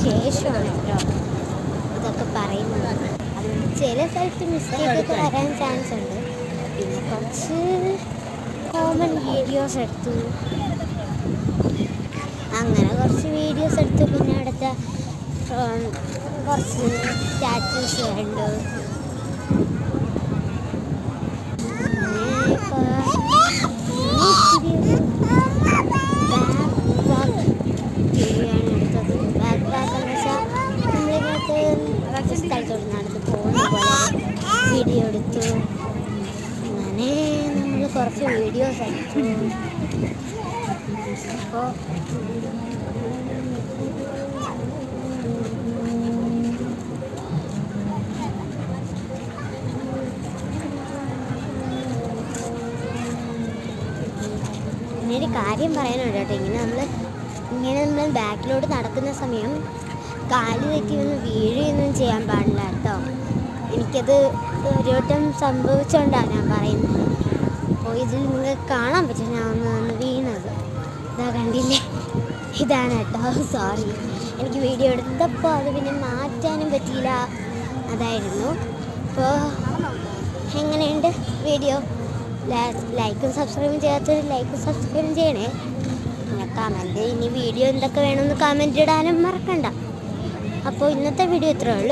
ശേഷമാണ് കേട്ടോ ഇതൊക്കെ പറയുന്നത്. അതുകൊണ്ട് ചില സ്ഥലത്ത് മിസ്റ്റേക്കൊക്കെ വരാൻ ചാൻസ് ഉണ്ട്. പിന്നെ കുറച്ച് കോമൺ വീഡിയോസ് എടുത്തു, അങ്ങനെ കുറച്ച് വീഡിയോസ് എടുത്തു. പിന്നെ അടുത്ത കുറച്ച് സ്റ്റാറ്റസ് കണ്ടു. സ്ഥലത്തോട്ട് നടന്ന് പോകുന്ന പോലെ വീഡിയോ എടുത്തു. അങ്ങനെ നമ്മൾ കുറച്ച് വീഡിയോസ് എടുത്തു. അപ്പോൾ ഒരു കാര്യം പറയാനുണ്ട് കേട്ടോ. ഇങ്ങനെ നമ്മൾ ബാക്കിലോട്ട് നടക്കുന്ന സമയം കാല് തെറ്റി ഒന്ന് വീഴുകയൊന്നും ചെയ്യാൻ പാടില്ല കേട്ടോ. എനിക്കത് ഒരു വട്ടം സംഭവിച്ചുകൊണ്ടാണ് ഞാൻ പറയുന്നത്. അപ്പോൾ ഇതിൽ നിങ്ങൾക്ക് കാണാൻ പറ്റും ഞാൻ ഒന്ന് വീണത്. ഇതാ കണ്ടില്ലേ, ഇതാണ് കേട്ടോ. സോറി, എനിക്ക് വീഡിയോ എടുത്തപ്പോൾ അത് പിന്നെ മാറ്റാനും പറ്റിയില്ല, അതായിരുന്നു. അപ്പോൾ എങ്ങനെയുണ്ട് വീഡിയോ? ലൈക്കും സബ്സ്ക്രൈബും ചെയ്യാത്തവർ ലൈക്കും സബ്സ്ക്രൈബും ചെയ്യണേ. പിന്നെ കമൻറ്റ്, ഇനി വീഡിയോ എന്തൊക്കെ വേണമെന്ന് കമൻറ്റ് ഇടാനും മറക്കണ്ട. അപ്പോൾ ഇന്നത്തെ വീഡിയോ ഇത്രയേ ഉള്ളൂ.